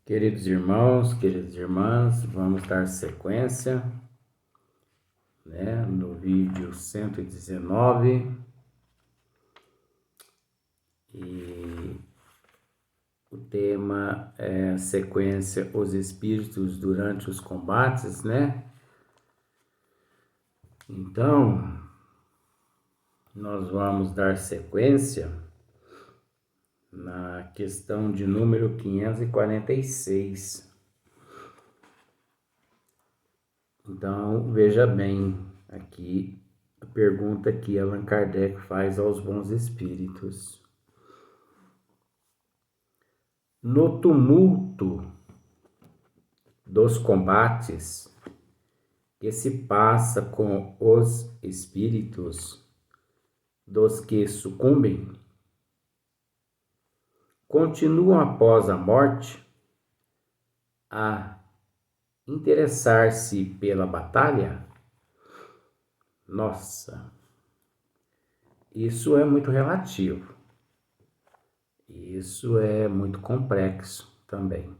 Queridos irmãos, queridas irmãs, vamos dar sequência, no vídeo 119 e o tema é sequência os espíritos durante os combates, Então, nós vamos dar sequência na questão de número 546. Então, veja bem aqui a pergunta que Allan Kardec faz aos bons espíritos. No tumulto dos combates que se passa com os espíritos dos que sucumbem, continuam após a morte a interessar-se pela batalha? Nossa, isso é muito relativo. Isso é muito complexo também.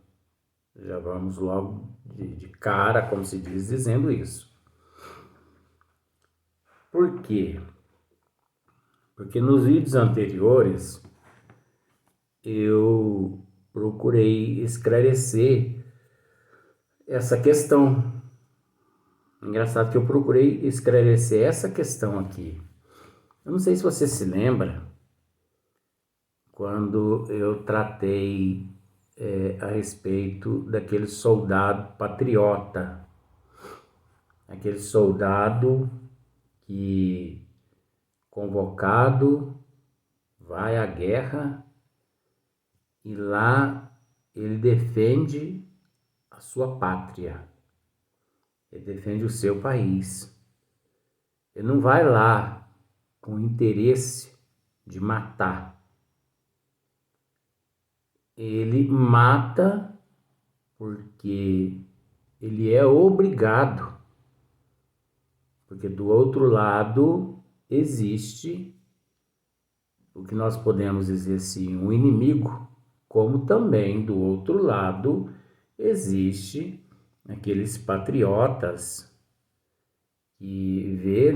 Já vamos logo de cara, como se diz, dizendo isso. Por quê? Porque nos vídeos anteriores eu procurei esclarecer essa questão. Engraçado que eu procurei esclarecer essa questão aqui. Eu não sei se você se lembra quando eu tratei a respeito daquele soldado patriota, aquele soldado que, convocado, vai à guerra e lá ele defende a sua pátria, ele defende o seu país. Ele não vai lá com interesse de matar. Ele mata porque ele é obrigado, porque do outro lado existe o que nós podemos dizer assim, um inimigo, como também do outro lado existe aqueles patriotas que vê,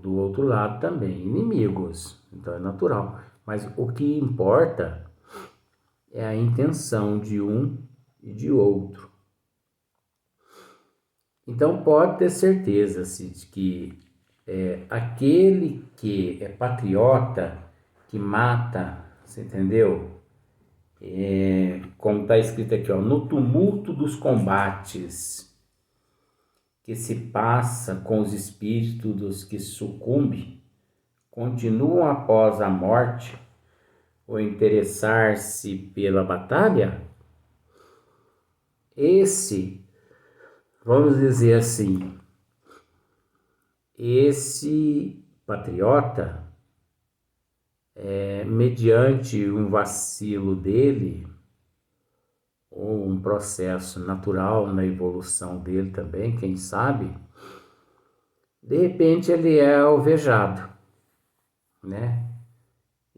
do outro lado também inimigos, então é natural. Mas o que importa é a intenção de um e de outro. Então pode ter certeza de que aquele que é patriota, que mata, você entendeu? Como está escrito aqui, no tumulto dos combates que se passa com os espíritos dos que sucumbem, continuam após a morte ou interessar-se pela batalha? Esse, vamos dizer assim, esse patriota, mediante um vacilo dele, ou um processo natural na evolução dele também, quem sabe, de repente ele é alvejado,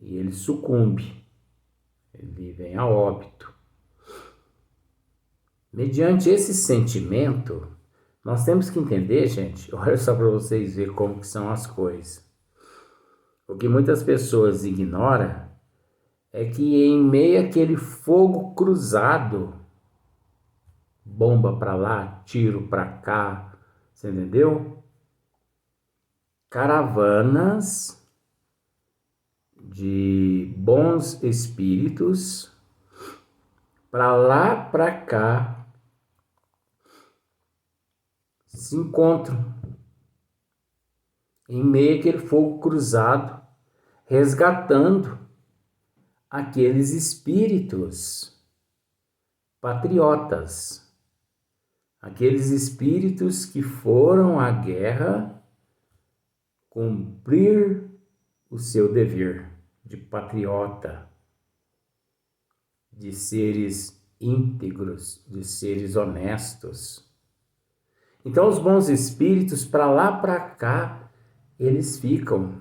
E ele sucumbe, ele vem a óbito. Mediante esse sentimento, nós temos que entender, gente, olha só para vocês verem como que são as coisas. O que muitas pessoas ignoram é que em meio àquele fogo cruzado, bomba para lá, tiro para cá, você entendeu? Caravanas de bons espíritos para lá, para cá, se encontram em meio àquele fogo cruzado, resgatando aqueles espíritos patriotas, aqueles espíritos que foram à guerra cumprir o seu dever de patriota, de seres íntegros, de seres honestos. Então os bons espíritos, para lá, para cá, eles ficam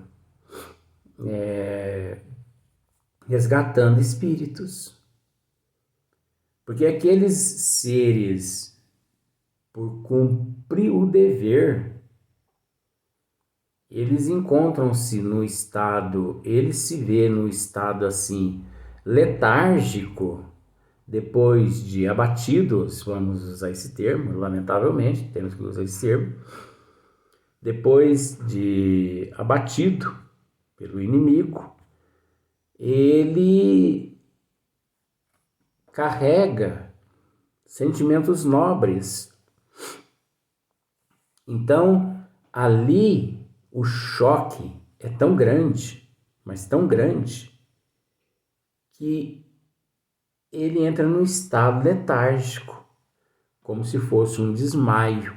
resgatando espíritos. Porque aqueles seres, por cumprir o dever, eles encontram-se no estado, eles se vê no estado assim, letárgico, depois de abatidos, vamos usar esse termo, lamentavelmente, temos que usar esse termo, depois de abatido pelo inimigo, ele carrega sentimentos nobres. Então, ali o choque é tão grande, mas tão grande, que ele entra num estado letárgico, como se fosse um desmaio,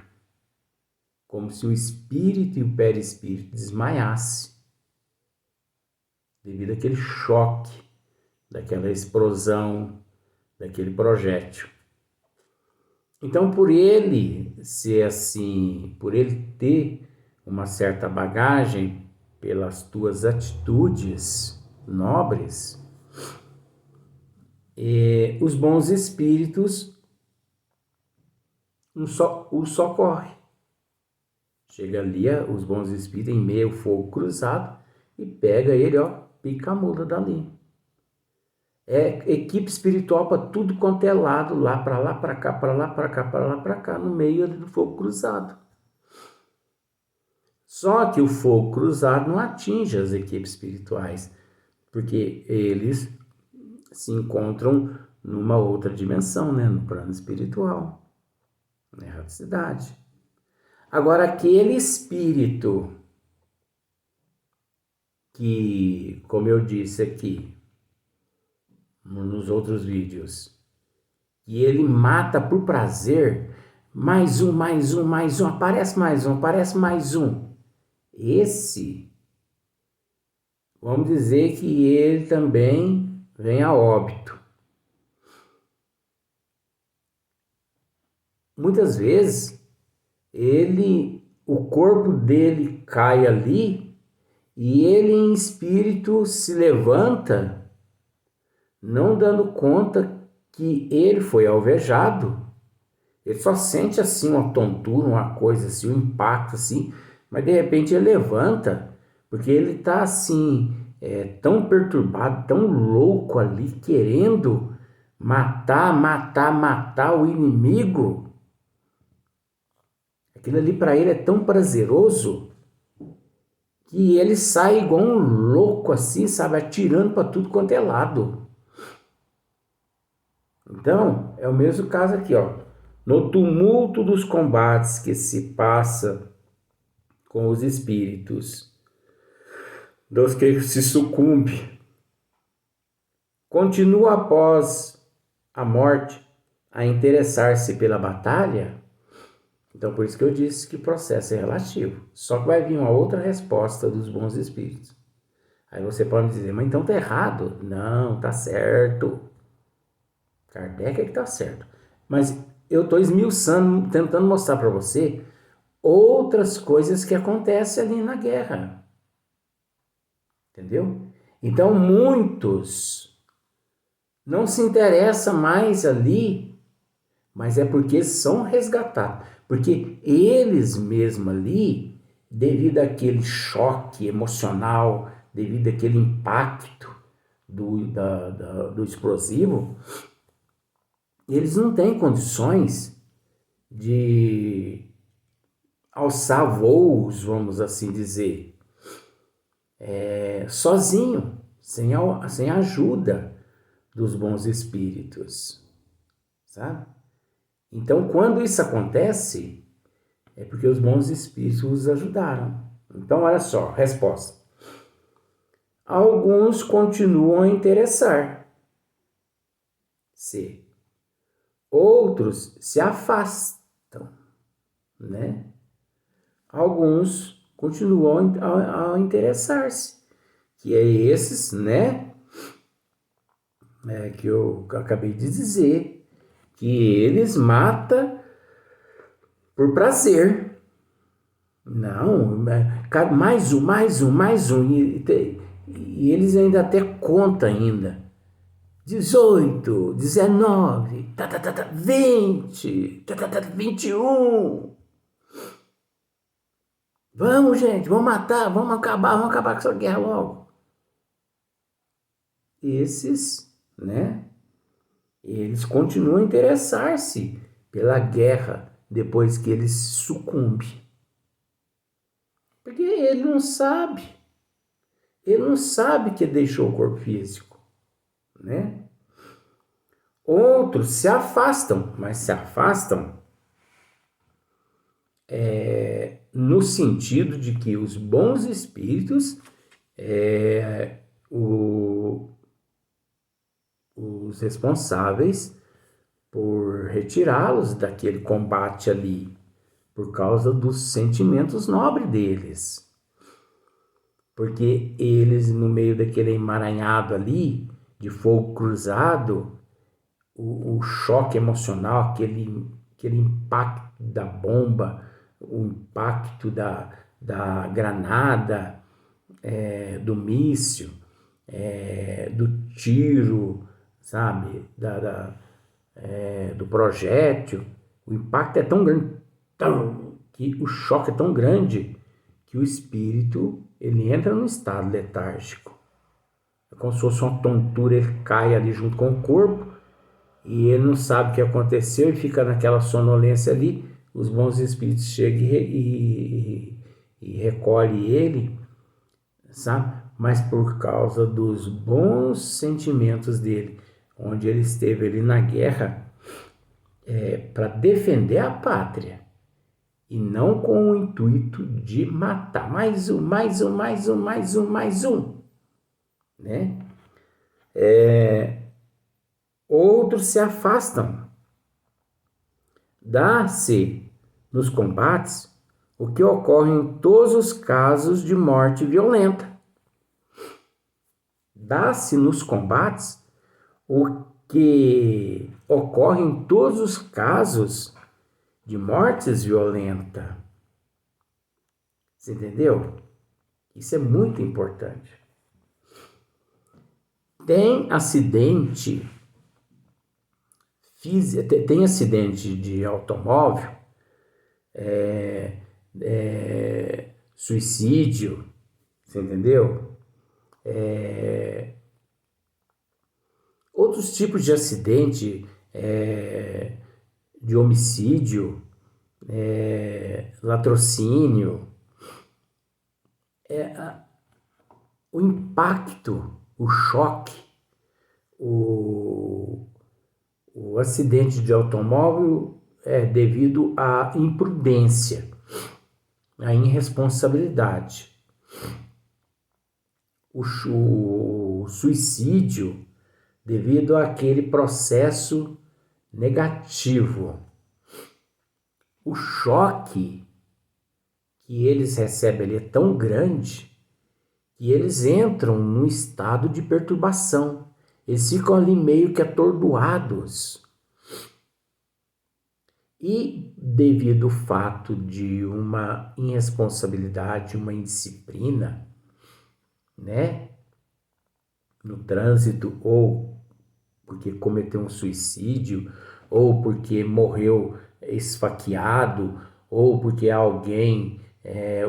como se o espírito e o perispírito desmaiasse, devido àquele choque, daquela explosão, daquele projétil. Então, por ele ser assim, por ele ter uma certa bagagem, pelas tuas atitudes nobres, os bons espíritos o socorrem. Chega ali os bons espíritos em meio ao fogo cruzado e pega ele, pica a mula dali. É equipe espiritual para tudo quanto é lado, lá para cá, para lá para cá, para lá para cá, no meio do fogo cruzado. Só que o fogo cruzado não atinge as equipes espirituais, porque eles se encontram numa outra dimensão, né? No plano espiritual, na erraticidade. Agora, aquele espírito que, como eu disse aqui, nos outros vídeos, e ele mata por prazer, mais um, aparece mais um. Esse, vamos dizer que ele também vem a óbito. Muitas vezes, o corpo dele cai ali, e ele em espírito se levanta, não dando conta que ele foi alvejado. Ele só sente assim uma tontura, uma coisa assim, um impacto assim, mas de repente ele levanta, porque ele está assim, tão perturbado, tão louco ali, querendo matar o inimigo. Aquilo ali para ele é tão prazeroso que ele sai igual um louco assim, sabe, atirando para tudo quanto é lado. Então, é o mesmo caso aqui, no tumulto dos combates que se passa com os espíritos, dos que se sucumbe, continua após a morte a interessar-se pela batalha. Então, por isso que eu disse que o processo é relativo. Só que vai vir uma outra resposta dos bons espíritos. Aí você pode dizer, mas então tá errado. Não, tá certo. Kardec é que tá certo. Mas eu estou esmiuçando, tentando mostrar para você outras coisas que acontecem ali na guerra. Entendeu? Então, muitos não se interessam mais ali, mas é porque são resgatados. Porque eles mesmos ali, devido àquele choque emocional, devido àquele impacto do explosivo, eles não têm condições de alçar voos, vamos assim dizer, sozinho, sem a ajuda dos bons espíritos, sabe? Então, quando isso acontece, é porque os bons espíritos os ajudaram. Então, olha só, resposta. Alguns continuam a interessar. C. Outros se afastam, né? Alguns continuam a interessar-se, que é esses, né? Que eu acabei de dizer, que eles matam por prazer. Não, mais um. E eles ainda até contam ainda. 18, 19, 20, 21. Vamos, gente, vamos matar, vamos acabar com essa guerra logo. Esses, né, eles continuam a interessar-se pela guerra depois que ele sucumbe. Porque ele não sabe que deixou o corpo físico, né? Outros se afastam, mas se afastam no sentido de que os bons espíritos, os responsáveis por retirá-los daquele combate ali, por causa dos sentimentos nobres deles. Porque eles, no meio daquele emaranhado ali, de fogo cruzado, o choque emocional, aquele impacto da bomba, o impacto da granada, do míssil, do tiro, sabe, do projétil, o impacto é tão grande, que o choque é tão grande que o espírito ele entra num estado letárgico. É como se fosse uma tontura, ele cai ali junto com o corpo e ele não sabe o que aconteceu e fica naquela sonolência ali. Os bons espíritos chegam e recolhem ele, sabe? Mas por causa dos bons sentimentos dele, onde ele esteve ali na guerra para defender a pátria e não com o intuito de matar mais um, né? Outros se afastam. Dá-se nos combates o que ocorre em todos os casos de morte violenta. Dá-se nos combates o que ocorre em todos os casos de mortes violentas. Você entendeu? Isso é muito importante. Tem acidente de automóvel, suicídio, você entendeu? Outros tipos de acidente, de homicídio, latrocínio, o impacto, o choque, o acidente de automóvel é devido à imprudência, à irresponsabilidade. O suicídio devido àquele processo negativo. O choque que eles recebem ali é tão grande que eles entram num estado de perturbação. Eles ficam ali meio que atordoados. E devido ao fato de uma irresponsabilidade, uma indisciplina, né, no trânsito, ou porque cometeu um suicídio, ou porque morreu esfaqueado, ou porque alguém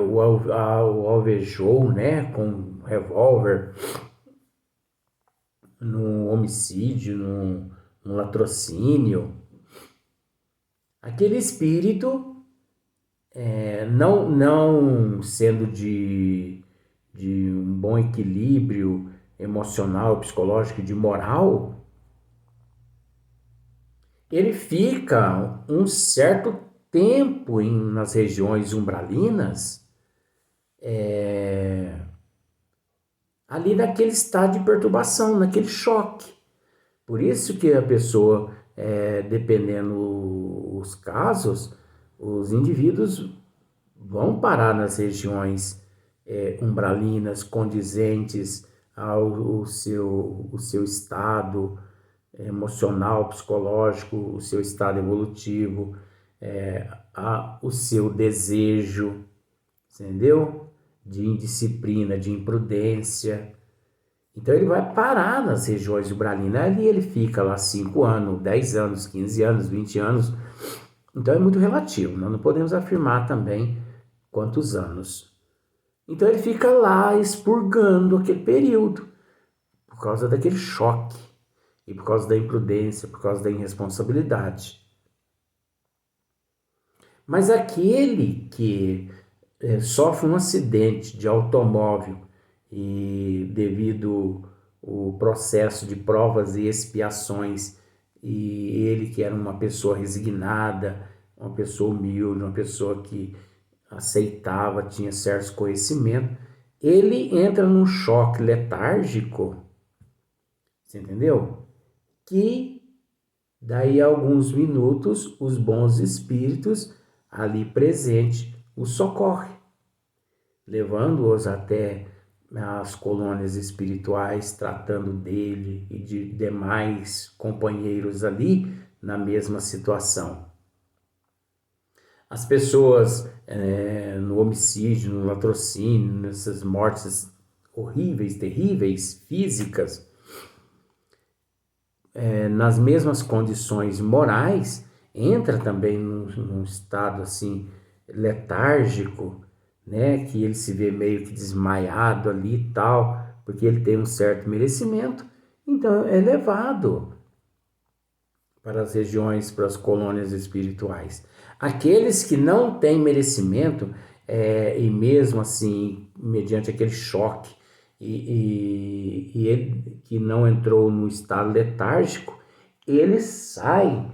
o alvejou, né, com um revólver, num homicídio, num latrocínio. Aquele espírito, não sendo de um bom equilíbrio emocional, psicológico e de moral, ele fica um certo tempo nas regiões umbralinas, ali naquele estado de perturbação, naquele choque. Por isso que a pessoa, dependendo os casos, os indivíduos vão parar nas regiões umbralinas, condizentes ao seu estado emocional, psicológico, o seu estado evolutivo, o seu desejo, entendeu? De indisciplina, de imprudência. Então ele vai parar nas regiões umbralinas, ali ele fica lá 5 anos, 10 anos, 15 anos, 20 anos. Então é muito relativo, nós não podemos afirmar também quantos anos. Então ele fica lá expurgando aquele período, por causa daquele choque, e por causa da imprudência, por causa da irresponsabilidade. Mas aquele que sofre um acidente de automóvel e devido o processo de provas e expiações, e ele que era uma pessoa resignada, uma pessoa humilde, uma pessoa que aceitava, tinha certos conhecimentos, ele entra num choque letárgico, você entendeu? Que daí a alguns minutos os bons espíritos ali presentes o socorre, levando-os até as colônias espirituais, tratando dele e de demais companheiros ali na mesma situação. As pessoas no homicídio, no latrocínio, nessas mortes horríveis, terríveis, físicas, nas mesmas condições morais, entra também num estado assim letárgico, né, que ele se vê meio que desmaiado ali e tal, porque ele tem um certo merecimento, então é levado para as regiões, para as colônias espirituais. Aqueles que não têm merecimento, e mesmo assim, mediante aquele choque, e ele que não entrou no estado letárgico, ele sai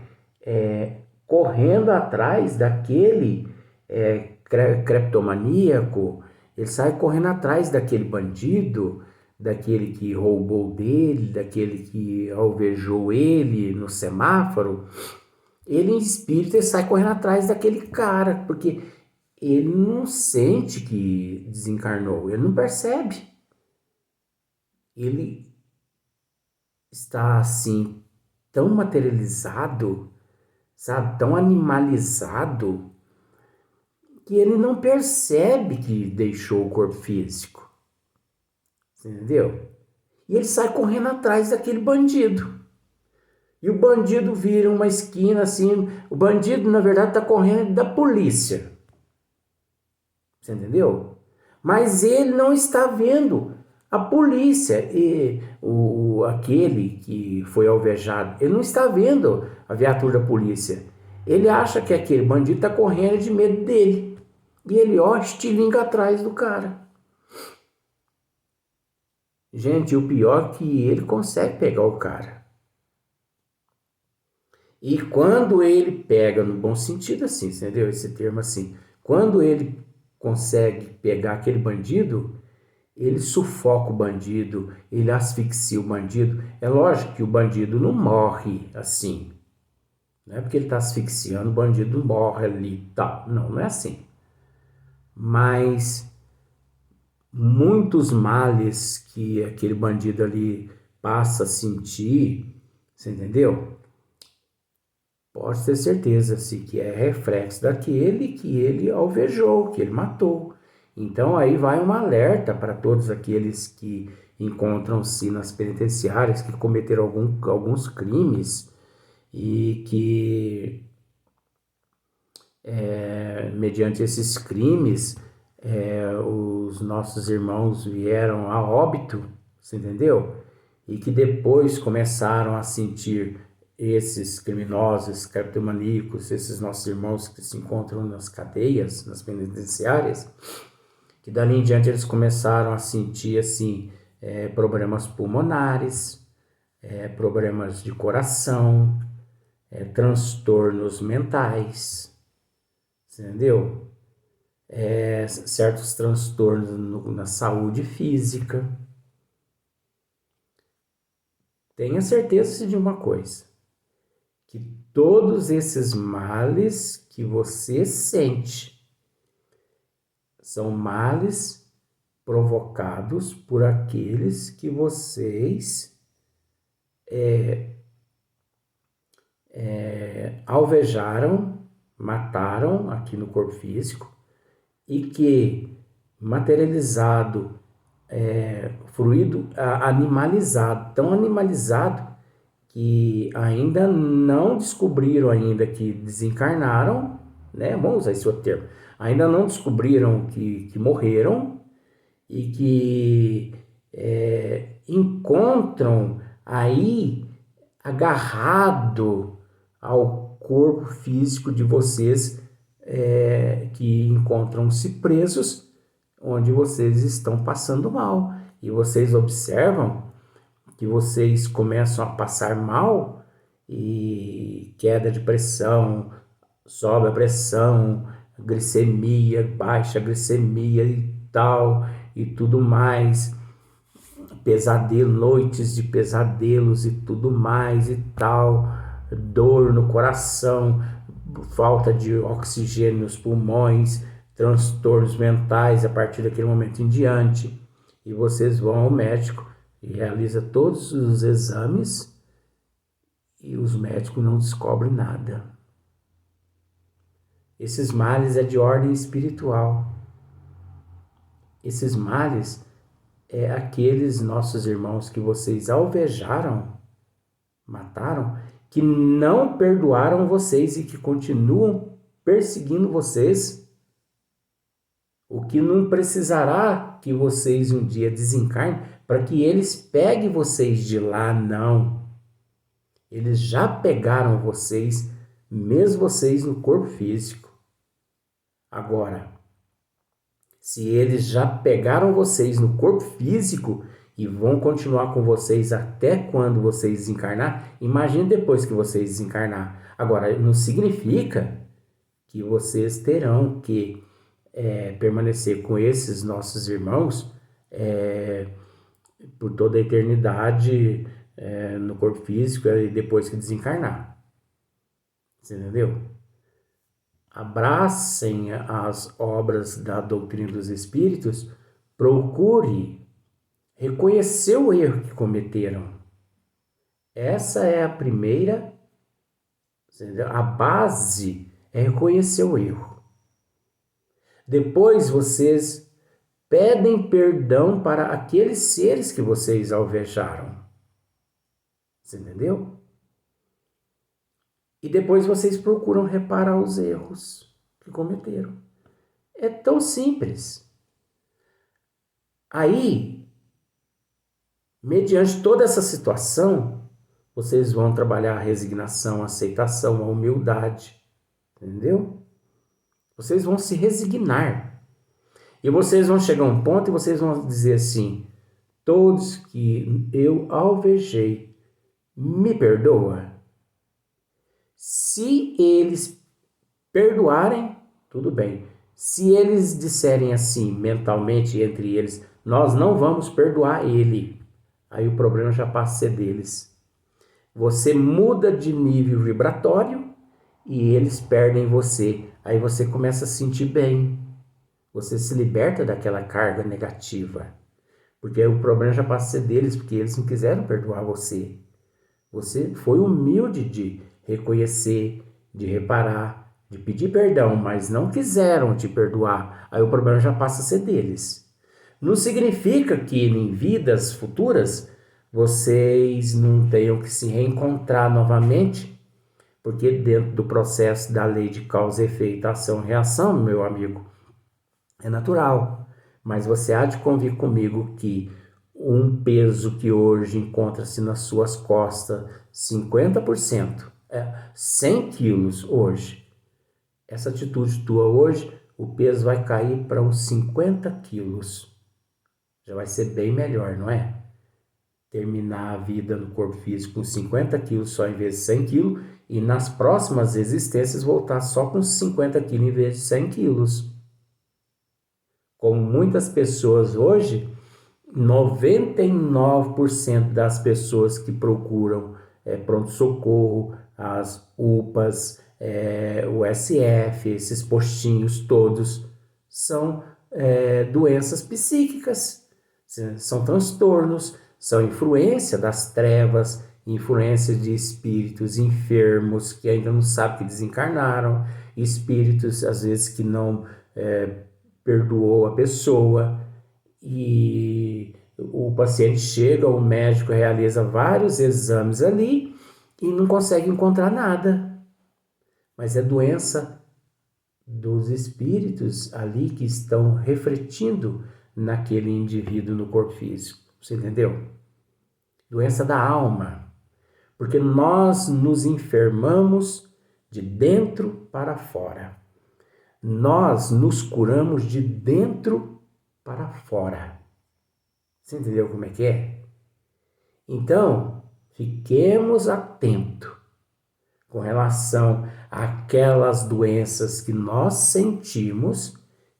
correndo atrás daquele creptomaníaco, ele sai correndo atrás daquele bandido, daquele que roubou dele, daquele que alvejou ele no semáforo. Ele em espírito ele sai correndo atrás daquele cara, porque ele não sente que desencarnou, ele não percebe. Ele está assim tão materializado, sabe, tão animalizado, que ele não percebe que deixou o corpo físico. Entendeu? E ele sai correndo atrás daquele bandido. E o bandido vira uma esquina assim. O bandido, na verdade, está correndo da polícia. Você entendeu? Mas ele não está vendo a polícia e aquele que foi alvejado. Ele não está vendo a viatura da polícia. Ele acha que aquele bandido está correndo de medo dele. E ele, estilinga atrás do cara. Gente, o pior é que ele consegue pegar o cara. E quando ele pega, no bom sentido assim, entendeu? Esse termo assim. Quando ele consegue pegar aquele bandido, ele sufoca o bandido, ele asfixia o bandido. É lógico que o bandido não morre assim. Não é porque ele está asfixiando, o bandido morre ali, tá? Não é assim. Mas muitos males que aquele bandido ali passa a sentir, você entendeu? Pode ter certeza se que é reflexo daquele que ele alvejou, que ele matou. Então aí vai um alerta para todos aqueles que encontram-se nas penitenciárias, que cometeram alguns crimes e que mediante esses crimes os nossos irmãos vieram a óbito, você entendeu? E que depois começaram a sentir esses criminosos, cartomaníacos, esses nossos irmãos que se encontram nas cadeias, nas penitenciárias, que dali em diante eles começaram a sentir assim problemas pulmonares, problemas de coração, transtornos mentais, entendeu? Certos transtornos na saúde física. Tenha certeza de uma coisa, que todos esses males que você sente são males provocados por aqueles que vocês alvejaram, mataram aqui no corpo físico, e que materializado fluido animalizado, tão animalizado que ainda não descobriram ainda que desencarnaram, né? Vamos usar esse outro termo. Ainda não descobriram que morreram e que encontram aí agarrado ao corpo físico de vocês, que encontram-se presos, onde vocês estão passando mal. E vocês observam que vocês começam a passar mal e queda de pressão, sobe a pressão, glicemia, baixa glicemia e tal, e tudo mais, pesadelo, noites de pesadelos e tudo mais e tal, dor no coração, falta de oxigênio nos pulmões, transtornos mentais a partir daquele momento em diante. E vocês vão ao médico e realiza todos os exames e os médicos não descobrem nada. Esses males é de ordem espiritual. Esses males é aqueles nossos irmãos que vocês alvejaram, mataram, que não perdoaram vocês e que continuam perseguindo vocês. O que não precisará que vocês um dia desencarnem para que eles peguem vocês de lá, não. Eles já pegaram vocês, mesmo vocês no corpo físico. Agora, se eles já pegaram vocês no corpo físico e vão continuar com vocês até quando vocês desencarnar, imagine depois que vocês desencarnar. Agora, não significa que vocês terão que permanecer com esses nossos irmãos por toda a eternidade no corpo físico e depois que desencarnar. Você entendeu? Abracem as obras da doutrina dos espíritos, procure reconhecer o erro que cometeram. Essa é a primeira, a base é reconhecer o erro. Depois vocês pedem perdão para aqueles seres que vocês alvejaram. Você entendeu? E depois vocês procuram reparar os erros que cometeram. É tão simples. Aí, mediante toda essa situação, vocês vão trabalhar a resignação, a aceitação, a humildade. Entendeu? Vocês vão se resignar. E vocês vão chegar a um ponto e vocês vão dizer assim: todos que eu alvejei, me perdoa? Se eles perdoarem, tudo bem. Se eles disserem assim, mentalmente, entre eles, nós não vamos perdoar ele, aí o problema já passa a ser deles. Você muda de nível vibratório e eles perdem você. Aí você começa a sentir bem. Você se liberta daquela carga negativa. Porque aí o problema já passa a ser deles, porque eles não quiseram perdoar você. Você foi humilde de reconhecer, de reparar, de pedir perdão, mas não quiseram te perdoar. Aí o problema já passa a ser deles. Não significa que em vidas futuras vocês não tenham que se reencontrar novamente, porque dentro do processo da lei de causa e efeito, ação e reação, meu amigo, é natural. Mas você há de convir comigo que um peso que hoje encontra-se nas suas costas, 50%, 100 quilos hoje, essa atitude tua hoje, o peso vai cair para uns 50 quilos. Já vai ser bem melhor, não é? Terminar a vida no corpo físico com 50 quilos só em vez de 100 quilos e nas próximas existências voltar só com 50 quilos em vez de 100 quilos. Como muitas pessoas hoje, 99% das pessoas que procuram pronto-socorro, as UPAs, o SF, esses postinhos todos, são doenças psíquicas, são transtornos, são influência das trevas, influência de espíritos enfermos que ainda não sabem que desencarnaram, espíritos às vezes que não perdoou a pessoa. e o paciente chega, o médico realiza vários exames ali e não consegue encontrar nada. Mas é doença dos espíritos ali que estão refletindo naquele indivíduo no corpo físico. Você entendeu? Doença da alma. Porque nós nos enfermamos de dentro para fora. Nós nos curamos de dentro para fora. Você entendeu como é que é? Então, fiquemos atentos com relação àquelas doenças que nós sentimos,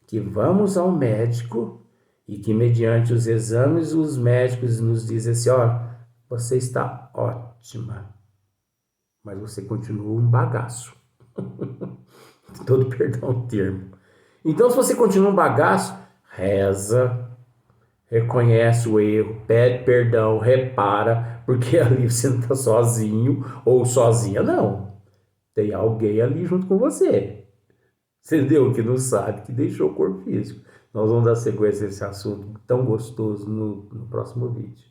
que vamos ao médico e que mediante os exames os médicos nos dizem assim, ó, você está ótima, mas você continua um bagaço. Todo perdão o termo. Então, se você continua um bagaço, reza, reconhece o erro, pede perdão, repara, porque ali você não está sozinho ou sozinha, não. Tem alguém ali junto com você. Entendeu? Que não sabe, que deixou o corpo físico. Nós vamos dar sequência a esse assunto tão gostoso no próximo vídeo.